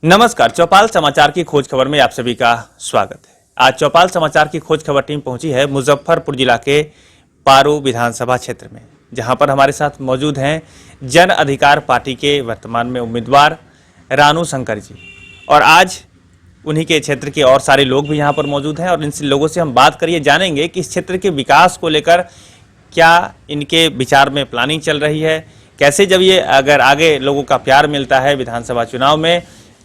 नमस्कार, चौपाल समाचार की खोज खबर में आप सभी का स्वागत है। आज चौपाल समाचार की खोज खबर टीम पहुंची है मुजफ्फरपुर जिला के पारू विधानसभा क्षेत्र में, जहां पर हमारे साथ मौजूद हैं जन अधिकार पार्टी के वर्तमान में उम्मीदवार रानू शंकर जी। और आज उन्हीं के क्षेत्र के और सारे लोग भी यहां पर मौजूद हैं और इन लोगों से हम बात करिए, जानेंगे कि इस क्षेत्र के विकास को लेकर क्या इनके विचार में प्लानिंग चल रही है, कैसे जब ये अगर आगे लोगों का प्यार मिलता है विधानसभा चुनाव में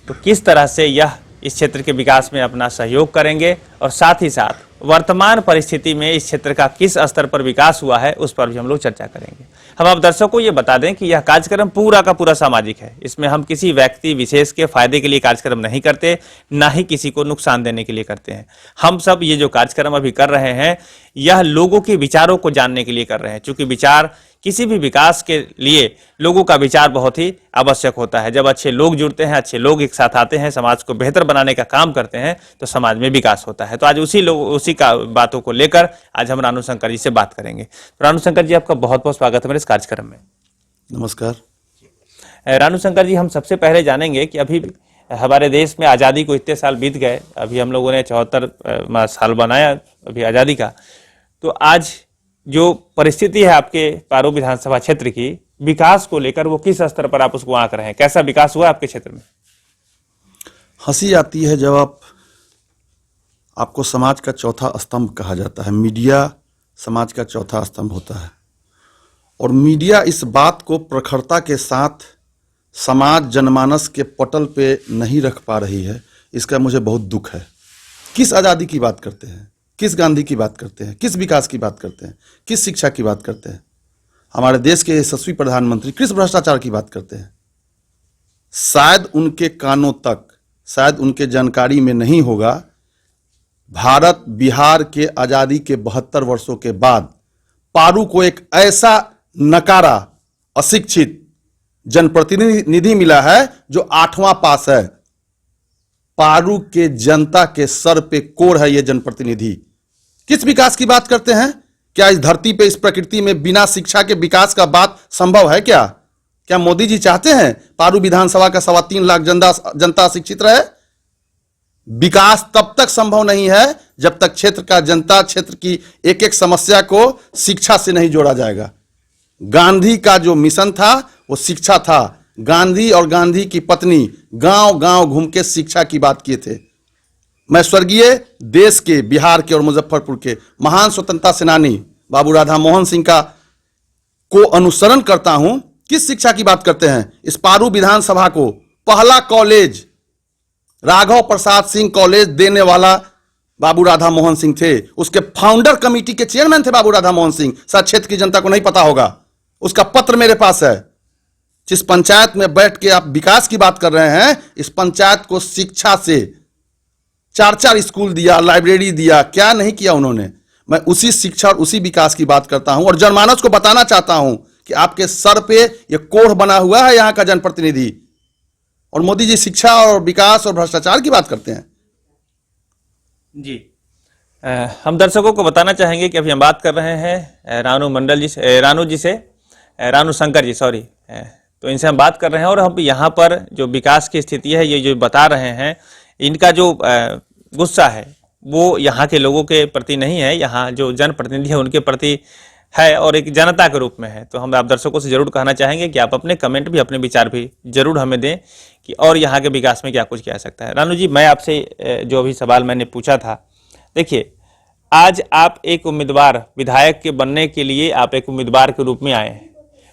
तो किस तरह से यह इस क्षेत्र के विकास में अपना सहयोग करेंगे, और साथ ही साथ वर्तमान परिस्थिति में इस क्षेत्र का किस स्तर पर विकास हुआ है उस पर भी हम लोग चर्चा करेंगे। हम आप दर्शकों को ये बता दें कि यह कार्यक्रम पूरा का पूरा सामाजिक है। इसमें हम किसी व्यक्ति विशेष के फायदे के लिए कार्यक्रम नहीं करते, ना ही किसी को नुकसान देने के लिए करते हैं। हम सब ये जो कार्यक्रम अभी कर रहे हैं यह लोगों के विचारों को जानने के लिए कर रहे हैं, क्योंकि विचार किसी भी विकास के लिए लोगों का विचार बहुत ही आवश्यक होता है। जब अच्छे लोग जुड़ते हैं, अच्छे लोग एक साथ आते हैं, समाज को बेहतर बनाने का काम करते हैं तो समाज में विकास होता है। तो आज उसी का बातों को लेकर आज हम रानू शंकर जी से बात करेंगे। तो रानू शंकर जी, आपका बहुत बहुत स्वागत है मेरे इस कार्यक्रम में। नमस्कार रानू शंकर जी, हम सबसे पहले जानेंगे कि अभी हमारे देश में आज़ादी को इतने साल बीत गए, अभी हम लोगों ने 74 साल बनाया अभी आज़ादी का, तो आज जो परिस्थिति है आपके पारू विधानसभा क्षेत्र की विकास को लेकर, वो किस स्तर पर आप उसको आंक रहे हैं? कैसा विकास हुआ आपके क्षेत्र में? हंसी आती है जब आपको समाज का चौथा स्तंभ कहा जाता है। मीडिया समाज का चौथा स्तंभ होता है और मीडिया इस बात को प्रखरता के साथ समाज जनमानस के पटल पे नहीं रख पा रही है। इसका मुझे बहुत दुख है। किस आज़ादी की बात करते हैं, किस गांधी की बात करते हैं, किस विकास की बात करते हैं, किस शिक्षा की बात करते हैं, हमारे देश के यशस्वी प्रधानमंत्री किस भ्रष्टाचार की बात करते हैं? शायद उनके कानों तक, शायद उनके जानकारी में नहीं होगा। भारत बिहार के आज़ादी के 72 वर्षों के बाद पारू को एक ऐसा नकारा अशिक्षित जनप्रतिनिधि मिला है जो 8वां पास है। पारू के जनता के सर पे कोर है ये जनप्रतिनिधि। किस विकास की बात करते हैं? क्या इस धरती पे, इस प्रकृति में बिना शिक्षा के विकास का बात संभव है क्या? क्या मोदी जी चाहते हैं पारू विधानसभा का 3.25 लाख जनता शिक्षित रहे? विकास तब तक संभव नहीं है जब तक क्षेत्र का जनता क्षेत्र की एक एक समस्या को शिक्षा से नहीं जोड़ा जाएगा। गांधी का जो मिशन था वो शिक्षा था। गांधी और गांधी की पत्नी गांव गांव घूम के शिक्षा की बात किए थे। मैं स्वर्गीय देश के, बिहार के और मुजफ्फरपुर के महान स्वतंत्रता सेनानी बाबू राधा मोहन सिंह को अनुसरण करता हूं। किस शिक्षा की बात करते हैं? इस पारू विधानसभा को पहला कॉलेज राघव प्रसाद सिंह कॉलेज देने वाला बाबू राधा मोहन सिंह थे। उसके फाउंडर कमेटी के चेयरमैन थे बाबू राधा मोहन सिंह। शायद क्षेत्र की जनता को नहीं पता होगा, उसका पत्र मेरे पास है। जिस पंचायत में बैठ के आप विकास की बात कर रहे हैं, इस पंचायत को शिक्षा से 4 स्कूल दिया, लाइब्रेरी दिया, क्या नहीं किया उन्होंने। मैं उसी शिक्षा और उसी विकास की बात करता हूं और जनमानस को बताना चाहता हूं कि आपके सर पे ये कोढ़ बना हुआ है यहां का जनप्रतिनिधि, और मोदी जी शिक्षा और विकास और भ्रष्टाचार की बात करते हैं। जी, हम दर्शकों को बताना चाहेंगे कि अभी हम बात कर रहे हैं रानू शंकर जी, सॉरी, तो इनसे हम बात कर रहे हैं और हम यहाँ पर जो विकास की स्थिति है ये जो बता रहे हैं, इनका जो गुस्सा है वो यहाँ के लोगों के प्रति नहीं है, यहाँ जो जनप्रतिनिधि है उनके प्रति है और एक जनता के रूप में है। तो हम आप दर्शकों से जरूर कहना चाहेंगे कि आप अपने कमेंट भी, अपने विचार भी जरूर हमें दें कि और यहाँ के विकास में क्या कुछ किया जा सकता है। रानू जी, मैं आपसे जो अभी सवाल मैंने पूछा था, देखिए आज आप एक उम्मीदवार विधायक के बनने के लिए आप एक उम्मीदवार के रूप में आए हैं।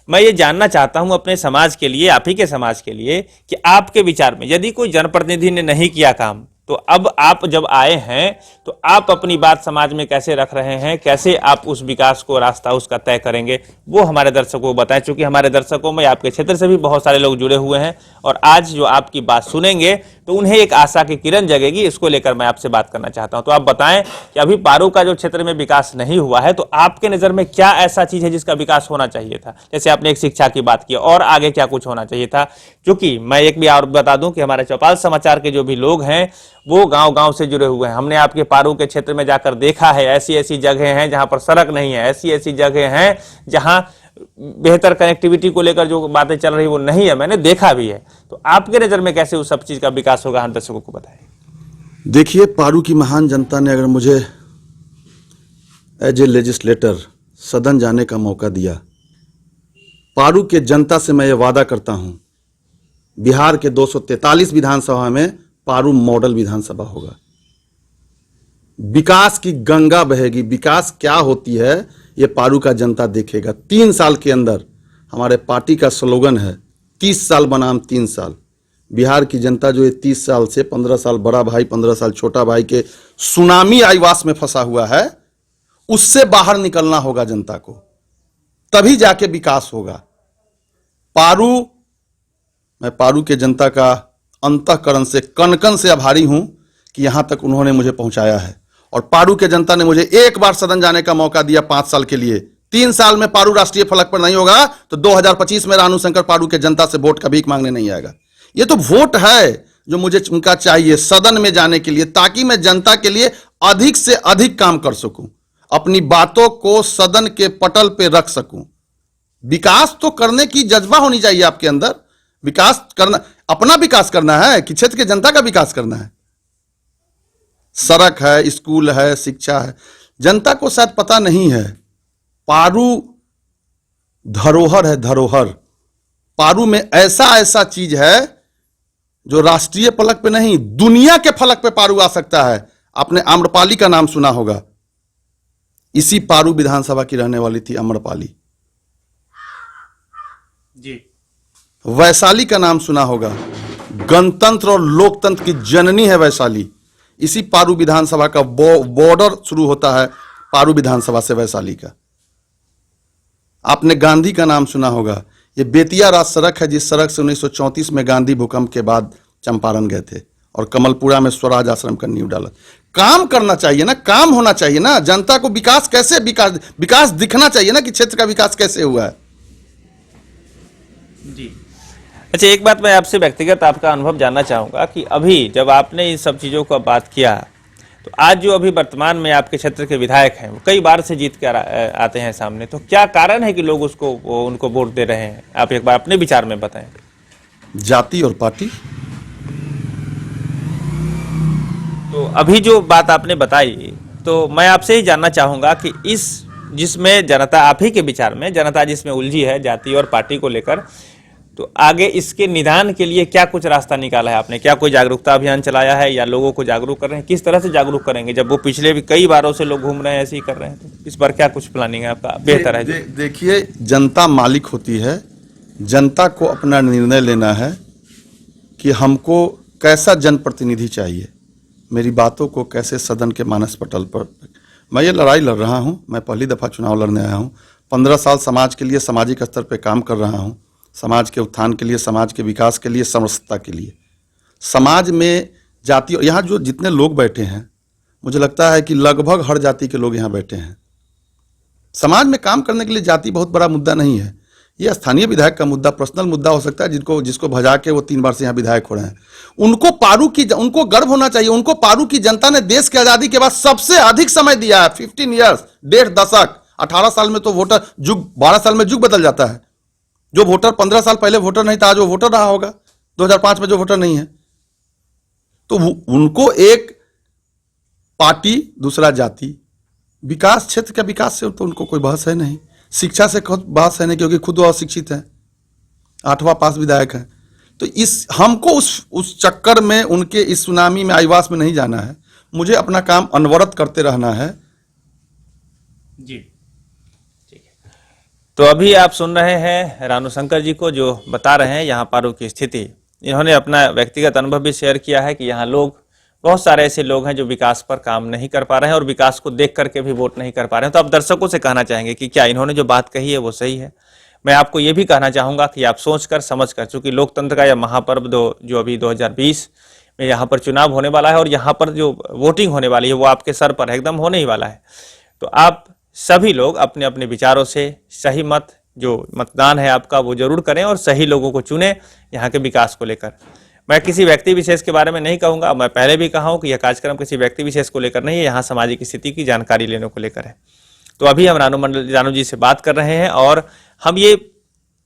मैं ये जानना चाहता हूं अपने समाज के लिए, आप ही के समाज के लिए, कि आपके विचार में यदि कोई जनप्रतिनिधि ने नहीं किया काम तो अब आप जब आए हैं तो आप अपनी बात समाज में कैसे रख रहे हैं, कैसे आप उस विकास को रास्ता उसका तय करेंगे, वो हमारे दर्शकों को बताएं। चूंकि हमारे दर्शकों में आपके क्षेत्र से भी बहुत सारे लोग जुड़े हुए हैं और आज जो आपकी बात सुनेंगे तो उन्हें एक आशा की किरण जगेगी। इसको लेकर मैं आपसे बात करना चाहता हूं। तो आप बताएं कि अभी पारू का जो क्षेत्र में विकास नहीं हुआ है तो आपके नजर में क्या ऐसा चीज है जिसका विकास होना चाहिए था? जैसे आपने एक शिक्षा की बात की, और आगे क्या कुछ होना चाहिए था? क्योंकि मैं एक भी और बता दूं कि हमारे चौपाल समाचार के जो भी लोग हैं वो गांव गांव से जुड़े हुए हैं। हमने आपके पारू के क्षेत्र में जाकर देखा है, ऐसी ऐसी जगह हैं जहां पर सड़क नहीं है, ऐसी ऐसी जगह हैं जहां बेहतर कनेक्टिविटी को लेकर जो बातें चल रही वो नहीं है, मैंने देखा भी है। तो आपके नज़र में कैसे उस सब चीज़ का विकास होगा, हम दर्शकों को बताएं। देखिए, पारू की महान जनता ने अगर मुझे एज ए लेजिस्लेटर सदन जाने का मौका दिया, पारू के जनता से मैं ये वादा करता हूं, बिहार के 243 विधानसभा में पारू मॉडल विधानसभा होगा। विकास की गंगा बहेगी। विकास क्या होती है ये पारू का जनता देखेगा। 3 साल के अंदर हमारे पार्टी का स्लोगन है 30 साल बनाम 3 साल। बिहार की जनता जो ये 30 साल से 15 साल बड़ा भाई 15 साल छोटा भाई के सुनामी आईवास में फंसा हुआ है, उससे बाहर निकलना होगा जनता को, तभी जाके विकास होगा। मैं पारू के जनता का अंतःकरण से कण कण से आभारी हूं कि यहां तक उन्होंने मुझे पहुंचाया है। और पारू के जनता ने मुझे एक बार सदन जाने का मौका दिया 5 साल के लिए। 3 साल में पारू राष्ट्रीय फलक पर नहीं होगा तो 2025 में रानू शंकर पारू के जनता से वोट का भीख मांगने नहीं आएगा। ये तो वोट है जो मुझे उनका चाहिए सदन में जाने के लिए, ताकि मैं जनता के लिए अधिक से अधिक काम कर सकूं, अपनी बातों को सदन के पटल पे रख सकूं। विकास तो करने की जज्बा होनी चाहिए आपके अंदर। विकास करना, अपना विकास करना है कि क्षेत्र के जनता का विकास करना है। सड़क है, स्कूल है, शिक्षा है। जनता को शायद पता नहीं है, पारू धरोहर है, धरोहर। पारू में ऐसा ऐसा चीज है जो राष्ट्रीय फलक पे नहीं, दुनिया के फलक पे पारू आ सकता है। आपने आम्रपाली का नाम सुना होगा, इसी पारू विधानसभा की रहने वाली थी आम्रपाली जी। वैशाली का नाम सुना होगा, गणतंत्र और लोकतंत्र की जननी है वैशाली। इसी पारू विधानसभा का बॉर्डर शुरू होता है पारू विधानसभा से, वैशाली का। आपने गांधी का नाम सुना होगा, ये बेतिया राज सड़क है जिस सड़क से 1934 में गांधी भूकंप के बाद चंपारण गए थे और कमलपुरा में स्वराज आश्रम का नींव डाला। काम करना चाहिए ना, काम होना चाहिए ना। जनता को विकास कैसे, विकास दिखना चाहिए ना कि क्षेत्र का विकास कैसे हुआ है। जी। अच्छा, एक बात मैं आपसे व्यक्तिगत आपका अनुभव जानना चाहूँगा कि अभी जब आपने इन सब चीज़ों का बात किया, तो आज जो अभी वर्तमान में आपके क्षेत्र के विधायक हैं वो कई बार से जीत कर आते हैं सामने, तो क्या कारण है कि लोग उनको वोट दे रहे हैं? आप एक बार अपने विचार में बताएं। जाति और पार्टी। तो अभी जो बात आपने बताई, तो मैं आपसे ही जानना चाहूँगा कि जिसमें जनता, आप ही के विचार में जनता जिसमें उलझी है जाति और पार्टी को लेकर, तो आगे इसके निदान के लिए क्या कुछ रास्ता निकाला है आपने? क्या कोई जागरूकता अभियान चलाया है या लोगों को जागरूक कर रहे हैं? किस तरह से जागरूक करेंगे जब वो पिछले भी कई बारों से लोग घूम रहे हैं, ऐसे ही कर रहे हैं? तो इस पर क्या कुछ प्लानिंग है आपका? बेहतर है। देखिए, जनता मालिक होती है। जनता को अपना निर्णय लेना है कि हमको कैसा जनप्रतिनिधि चाहिए, मेरी बातों को कैसे सदन के मानस पटल पर। मैं ये लड़ाई लड़ रहा हूँ, मैं पहली दफ़ा चुनाव लड़ने आया हूँ। 15 साल समाज के लिए सामाजिक स्तर पर काम कर रहा हूँ, समाज के उत्थान के लिए, समाज के विकास के लिए, समरसता के लिए। समाज में जाति, यहाँ जो जितने लोग बैठे हैं, मुझे लगता है कि लगभग हर जाति के लोग यहाँ बैठे हैं। समाज में काम करने के लिए जाति बहुत बड़ा मुद्दा नहीं है। ये स्थानीय विधायक का मुद्दा, पर्सनल मुद्दा हो सकता है, जिसको भजा के वो 3 बार से यहाँ विधायक हो रहे हैं। उनको गर्व होना चाहिए। उनको पारू की जनता ने देश की आज़ादी के बाद सबसे अधिक समय दिया है, 15 ईयर्स, 1.5 दशक। 18 साल में तो वोटर जुग, 12 साल में जुग बदल जाता है। जो वोटर 15 साल पहले वोटर नहीं था, आज वो वोटर रहा होगा। 2005 में जो वोटर नहीं है, तो उनको एक पार्टी, दूसरा जाति, विकास, क्षेत्र का विकास से तो उनको कोई बहस है नहीं। शिक्षा से बहस है नहीं, क्योंकि खुद वो अशिक्षित हैं, 8वां पास विधायक हैं। तो हमको उस चक्कर में, उनके इस सुनामी में, आईवास में नहीं जाना है। मुझे अपना काम अनवरत करते रहना है। जी, ठीक है। तो अभी आप सुन रहे हैं रानू शंकर जी को, जो बता रहे हैं यहाँ पारू की स्थिति। इन्होंने अपना व्यक्तिगत अनुभव भी शेयर किया है कि यहाँ लोग, बहुत सारे ऐसे लोग हैं जो विकास पर काम नहीं कर पा रहे हैं और विकास को देख करके भी वोट नहीं कर पा रहे हैं। तो आप दर्शकों से कहना चाहेंगे कि क्या इन्होंने जो बात कही है वो सही है? मैं आपको ये भी कहना चाहूँगा कि आप सोचकर समझकर, चूँकि लोकतंत्र का यह महापर्व जो अभी 2020 में यहाँ पर चुनाव होने वाला है और यहाँ पर जो वोटिंग होने वाली है वो आपके सर पर एकदम होने ही वाला है। तो आप सभी लोग अपने अपने विचारों से सही मत, जो मतदान है आपका, वो जरूर करें और सही लोगों को चुनें यहाँ के विकास को लेकर। मैं किसी व्यक्ति विशेष के बारे में नहीं कहूँगा। मैं पहले भी कहा हूँ कि यह कार्यक्रम किसी व्यक्ति विशेष को लेकर नहीं है, यहाँ सामाजिक स्थिति की जानकारी लेने को लेकर है। तो अभी हम रानू जी से बात कर रहे हैं और हम ये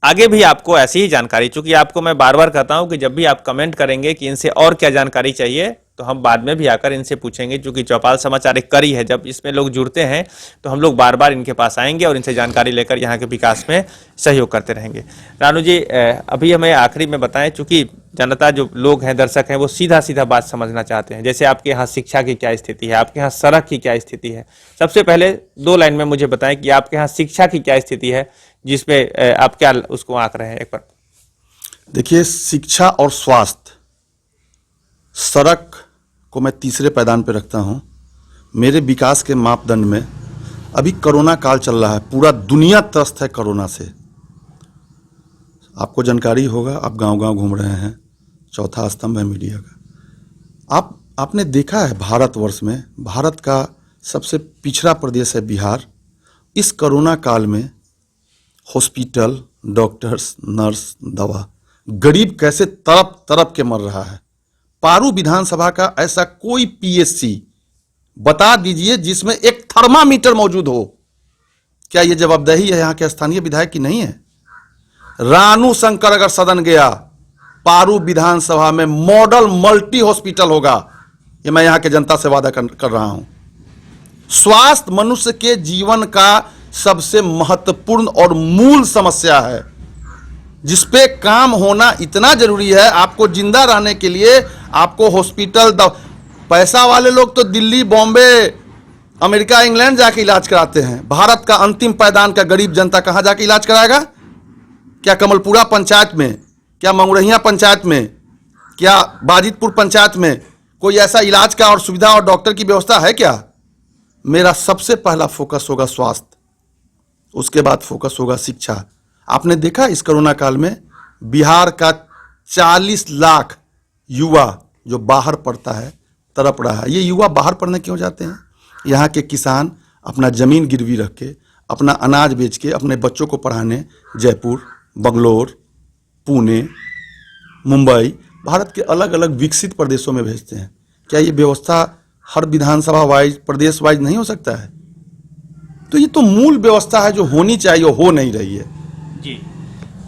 आगे भी आपको ऐसी ही जानकारी, चूंकि आपको मैं बार बार कहता हूं कि जब भी आप कमेंट करेंगे कि इनसे और क्या जानकारी चाहिए, तो हम बाद में भी आकर इनसे पूछेंगे। चूंकि चौपाल समाचार एक कड़ी है, जब इसमें लोग जुड़ते हैं तो हम लोग बार बार इनके पास आएंगे और इनसे जानकारी लेकर यहाँ के विकास में सहयोग करते रहेंगे। रानू जी, अभी हमें आखिरी में बताएं, चूंकि जनता जो लोग हैं, दर्शक हैं, वो सीधा सीधा बात समझना चाहते हैं। जैसे आपके यहाँ शिक्षा की क्या स्थिति है, आपके यहाँ सड़क की क्या स्थिति है, सबसे पहले 2 लाइन में मुझे बताएं कि आपके यहाँ शिक्षा की क्या स्थिति है, जिसपे आप क्या उसको आंक रहे हैं एक बार। देखिए, शिक्षा और स्वास्थ्य, सड़क को मैं तीसरे पैदान पर रखता हूं। मेरे विकास के मापदंड में अभी कोरोना काल चल रहा है, पूरा दुनिया त्रस्त है कोरोना से। आपको जानकारी होगा, आप गांव-गांव घूम रहे हैं, चौथा स्तंभ है मीडिया का। आपने देखा है भारतवर्ष में, भारत का सबसे पिछड़ा प्रदेश है बिहार। इस कोरोना काल में हॉस्पिटल, डॉक्टर्स, नर्स, दवा, गरीब कैसे तड़प तड़प के मर रहा है। पारू विधानसभा का ऐसा कोई पीएससी बता दीजिए जिसमें एक थर्मामीटर मौजूद हो। क्या यह जवाबदेही है यहाँ के स्थानीय विधायक की नहीं है? रानू शंकर अगर सदन गया, पारू विधानसभा में मॉडल मल्टी हॉस्पिटल होगा, ये मैं यहाँ के जनता से वादा कर रहा हूं। स्वास्थ्य मनुष्य के जीवन का सबसे महत्वपूर्ण और मूल समस्या है, जिसपे काम होना इतना जरूरी है। आपको जिंदा रहने के लिए आपको हॉस्पिटल, पैसा वाले लोग तो दिल्ली, बॉम्बे, अमेरिका, इंग्लैंड जाके इलाज कराते हैं। भारत का अंतिम पायदान का गरीब जनता कहां जाके इलाज कराएगा? क्या कमलपुरा पंचायत में, क्या मंगुरहिया पंचायत में, क्या बाजितपुर पंचायत में कोई ऐसा इलाज का और सुविधा और डॉक्टर की व्यवस्था है क्या? मेरा सबसे पहला फोकस होगा स्वास्थ्य, उसके बाद फोकस होगा शिक्षा। आपने देखा इस कोरोना काल में बिहार का 40 लाख युवा जो बाहर पढ़ता है, तड़प रहा है। ये युवा बाहर पढ़ने क्यों जाते हैं? यहाँ के किसान अपना जमीन गिरवी रख के, अपना अनाज बेच के अपने बच्चों को पढ़ाने जयपुर, बंगलोर, पुणे, मुंबई, भारत के अलग अलग विकसित प्रदेशों में भेजते हैं। क्या ये व्यवस्था हर विधानसभा वाइज, प्रदेश वाइज नहीं हो सकता है? तो ये तो मूल व्यवस्था है जो होनी चाहिए, वो हो नहीं रही है जी।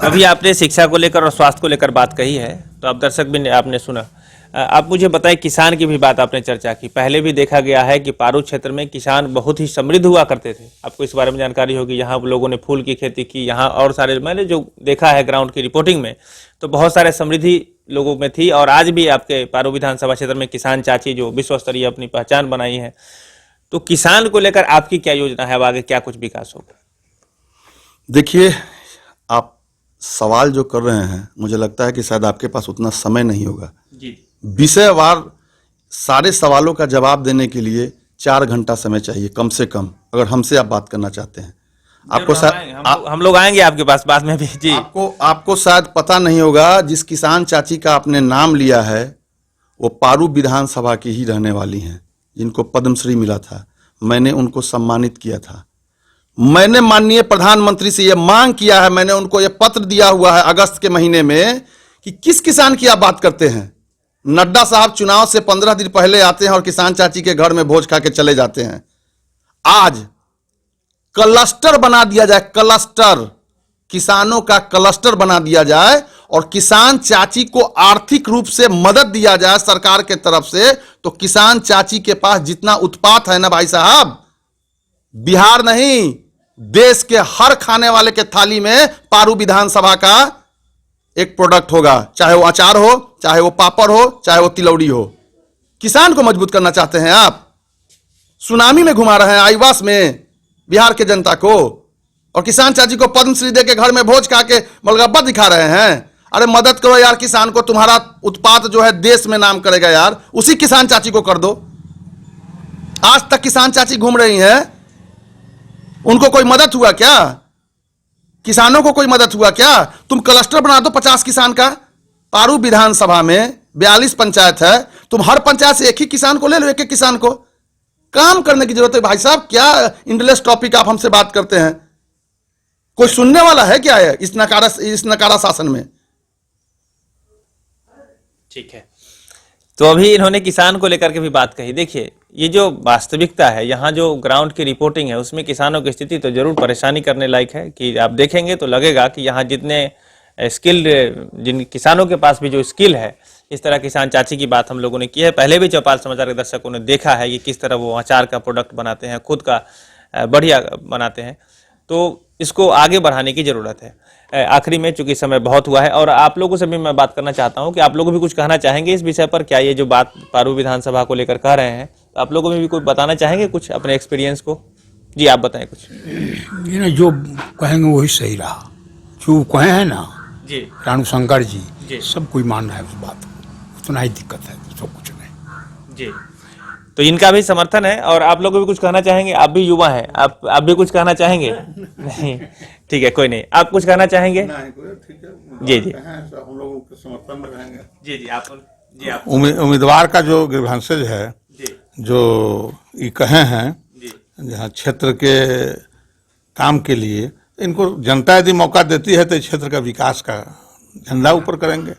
अभी आपने शिक्षा को लेकर और स्वास्थ्य को लेकर बात कही है, तो आप दर्शक भी आपने सुना। आप मुझे बताएं, किसान की भी बात आपने चर्चा की। पहले भी देखा गया है कि पारू क्षेत्र में किसान बहुत ही समृद्ध हुआ करते थे। आपको इस बारे में जानकारी होगी। यहाँ लोगों ने फूल की खेती की, यहाँ और सारे, मैंने जो देखा है ग्राउंड की रिपोर्टिंग में, तो बहुत सारे समृद्धि लोगों में थी। और आज भी आपके पारू विधानसभा क्षेत्र में किसान चाची जो विश्व स्तरीय अपनी पहचान बनाई है, तो किसान को लेकर आपकी क्या योजना है? अब आगे क्या कुछ विकास होगा? देखिए, आप सवाल जो कर रहे हैं, मुझे लगता है कि शायद आपके पास उतना समय नहीं होगा जी। विषयवार सारे सवालों का जवाब देने के लिए 4 घंटा समय चाहिए कम से कम, अगर हमसे आप बात करना चाहते हैं। आपको हम लोग आएंगे आपके पास बाद में भी जी। आपको शायद पता नहीं होगा, जिस किसान चाची का आपने नाम लिया है वो पारू विधानसभा की ही रहने वाली हैं, जिनको पद्मश्री मिला था। मैंने उनको सम्मानित किया था। मैंने माननीय प्रधानमंत्री से यह मांग किया है, मैंने उनको यह पत्र दिया हुआ है अगस्त के महीने में कि किस किसान की आप बात करते हैं? नड्डा साहब चुनाव से 15 दिन पहले आते हैं और किसान चाची के घर में भोज खा के चले जाते हैं। आज क्लस्टर बना दिया जाए, क्लस्टर, किसानों का क्लस्टर बना दिया जाए और किसान चाची को आर्थिक रूप से मदद दिया जाए सरकार के तरफ से, तो किसान चाची के पास जितना उत्पाद है ना भाई साहब, बिहार नहीं, देश के हर खाने वाले के थाली में पारू विधानसभा का एक प्रोडक्ट होगा, चाहे वो अचार हो, चाहे वो पापड़ हो, चाहे वो तिलौड़ी हो। किसान को मजबूत करना चाहते हैं आप? सुनामी में घुमा रहे हैं आईवास में बिहार के जनता को, और किसान चाची को पद्मश्री दे के घर में भोज खा के मलगब्बा दिखा रहे हैं। अरे मदद करो यार किसान को, तुम्हारा उत्पाद जो है देश में नाम करेगा यार, उसी किसान चाची को कर दो। आज तक किसान चाची घूम रही हैं, उनको कोई मदद हुआ क्या? किसानों को कोई मदद हुआ क्या? तुम क्लस्टर बना दो 50 किसान का। पारू विधानसभा में 42 पंचायत है, तुम हर पंचायत से एक ही किसान को ले लो, एक एक किसान को। काम करने की जरूरत है भाई साहब। क्या इंडलेस टॉपिक आप हमसे बात करते हैं? कोई सुनने वाला है क्या है इस नकारा शासन में? ठीक है, तो अभी इन्होंने किसान को लेकर के भी बात कही। देखिए, ये जो वास्तविकता है, यहाँ जो ग्राउंड की रिपोर्टिंग है, उसमें किसानों की स्थिति तो जरूर परेशानी करने लायक है कि आप देखेंगे तो लगेगा कि यहाँ जितने स्किल्ड, जिन किसानों के पास भी जो स्किल है, इस तरह किसान चाची की बात हम लोगों ने की है। पहले भी चौपाल समाचार के दर्शकों ने देखा है कि किस तरह वो अचार का प्रोडक्ट बनाते हैं, खुद का बढ़िया बनाते हैं। तो इसको आगे बढ़ाने की ज़रूरत है। आखिरी में चूंकि समय बहुत हुआ है और आप लोगों से भी मैं बात करना चाहता हूं कि आप लोग भी कुछ कहना चाहेंगे इस विषय पर। क्या ये जो बात पारू विधानसभा को लेकर कह रहे हैं, तो आप लोगों में भी कुछ बताना चाहेंगे कुछ अपने एक्सपीरियंस को? जी आप बताएं कुछ। ये ना जो कहेंगे वही सही रहा, जो कहे हैं ना जी रानू शंकर जी, जी। सब कोई मान रहा है उस बात को, उतना ही दिक्कत है, सब कुछ नहीं। जी, तो इनका भी समर्थन है। और आप लोग भी कुछ कहना चाहेंगे? आप भी युवा हैं, आप भी कुछ कहना चाहेंगे? नहीं, ठीक है, कोई नहीं। आप कुछ कहना चाहेंगे? जी जी, हम लोगों के समर्थन में रहेंगे। जी जी, आप उम्मीदवार का जो ग्रीवांसेज है, जी जो ये कहे हैं, जी जहाँ क्षेत्र के काम के लिए इनको जनता यदि मौका देती है तो इस क्षेत्र का विकास का झंडा ऊपर करेंगे।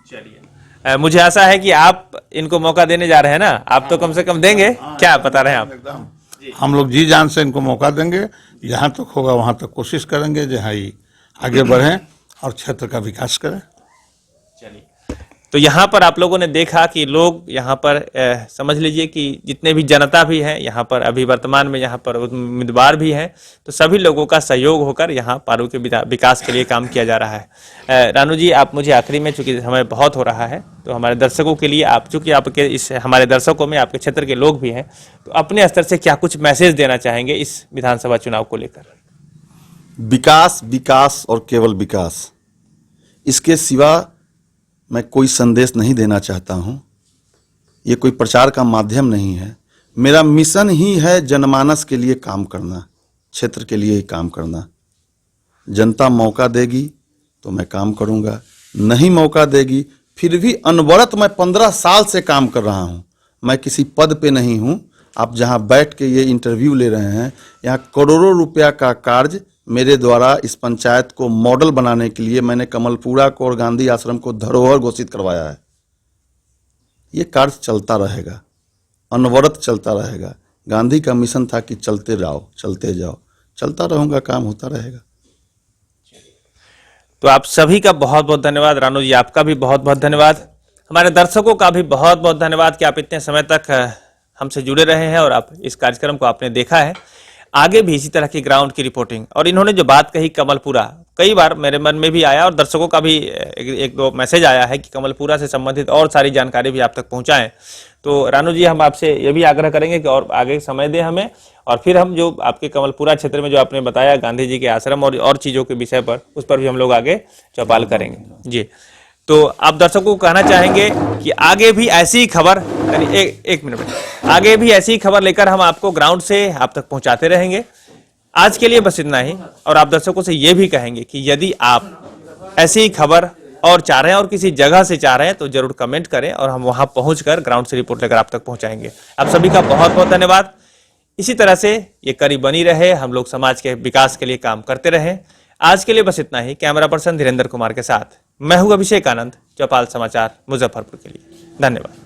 चलिए, मुझे आशा है कि आप इनको मौका देने जा रहे हैं ना, आप तो कम से कम देंगे। क्या बता रहे हैं आप? एकदम हम लोग जी जान से इनको मौका देंगे, जहाँ तक होगा वहाँ तक कोशिश करेंगे जहाँ ये आगे बढ़ें और क्षेत्र का विकास करें। चलिए, तो यहाँ पर आप लोगों ने देखा कि लोग यहाँ पर समझ लीजिए कि जितने भी जनता भी हैं यहाँ पर, अभी वर्तमान में यहाँ पर उम्मीदवार भी हैं, तो सभी लोगों का सहयोग होकर यहाँ पारू के विकास के लिए काम किया जा रहा है। रानू जी, आप मुझे आखिरी में, चूंकि समय बहुत हो रहा है, तो हमारे दर्शकों के लिए आप, चूंकि आपके इस हमारे दर्शकों में आपके क्षेत्र के लोग भी हैं, तो अपने स्तर से क्या कुछ मैसेज देना चाहेंगे इस विधानसभा चुनाव को लेकर? विकास, विकास और केवल विकास, इसके सिवा मैं कोई संदेश नहीं देना चाहता हूं। ये कोई प्रचार का माध्यम नहीं है। मेरा मिशन ही है जनमानस के लिए काम करना, क्षेत्र के लिए ही काम करना। जनता मौका देगी तो मैं काम करूंगा, नहीं मौका देगी फिर भी अनवरत मैं 15 साल से काम कर रहा हूं। मैं किसी पद पे नहीं हूं। आप जहां बैठ के ये इंटरव्यू ले रहे हैं, यहाँ करोड़ों रुपया का कार्य मेरे द्वारा इस पंचायत को मॉडल बनाने के लिए मैंने कमलपुरा को और गांधी आश्रम को धरोहर घोषित करवाया है। ये कार्य चलता रहेगा, अनवरत चलता रहेगा। गांधी का मिशन था कि चलते जाओ, चलते जाओ, चलता रहूंगा, काम होता रहेगा। तो आप सभी का बहुत बहुत धन्यवाद। रानू जी, आपका भी बहुत बहुत धन्यवाद। हमारे दर्शकों का भी बहुत बहुत धन्यवाद कि आप इतने समय तक हमसे जुड़े रहे हैं और आप इस कार्यक्रम को आपने देखा है। आगे भी इसी तरह की ग्राउंड की रिपोर्टिंग, और इन्होंने जो बात कही कमलपुरा, कई बार मेरे मन में भी आया और दर्शकों का भी एक दो मैसेज आया है कि कमलपुरा से संबंधित और सारी जानकारी भी आप तक पहुंचाएं। तो रानू जी, हम आपसे ये भी आग्रह करेंगे कि और आगे समय दें हमें, और फिर हम जो आपके कमलपुरा क्षेत्र में जो आपने बताया गांधी जी के आश्रम और चीज़ों के विषय पर, उस पर भी हम लोग आगे चौपाल करेंगे। जी, तो आप दर्शकों को कहना चाहेंगे कि आगे भी ऐसी ही खबर, एक मिनट, आगे भी ऐसी ही खबर लेकर हम आपको ग्राउंड से आप तक पहुंचाते रहेंगे। आज के लिए बस इतना ही। और आप दर्शकों से ये भी कहेंगे कि यदि आप ऐसी ही खबर और चाह रहे हैं और किसी जगह से चाह रहे हैं तो जरूर कमेंट करें और हम वहां पहुंचकर ग्राउंड से रिपोर्ट लेकर आप तक पहुंचाएंगे। आप सभी का बहुत बहुत धन्यवाद। इसी तरह से ये कड़ी बनी रहे, हम लोग समाज के विकास के लिए काम करते रहें। आज के लिए बस इतना ही। कैमरा पर्सन धीरेन्द्र कुमार के साथ मैं हूं अभिषेक आनंद, चौपाल समाचार मुजफ्फरपुर के लिए। धन्यवाद।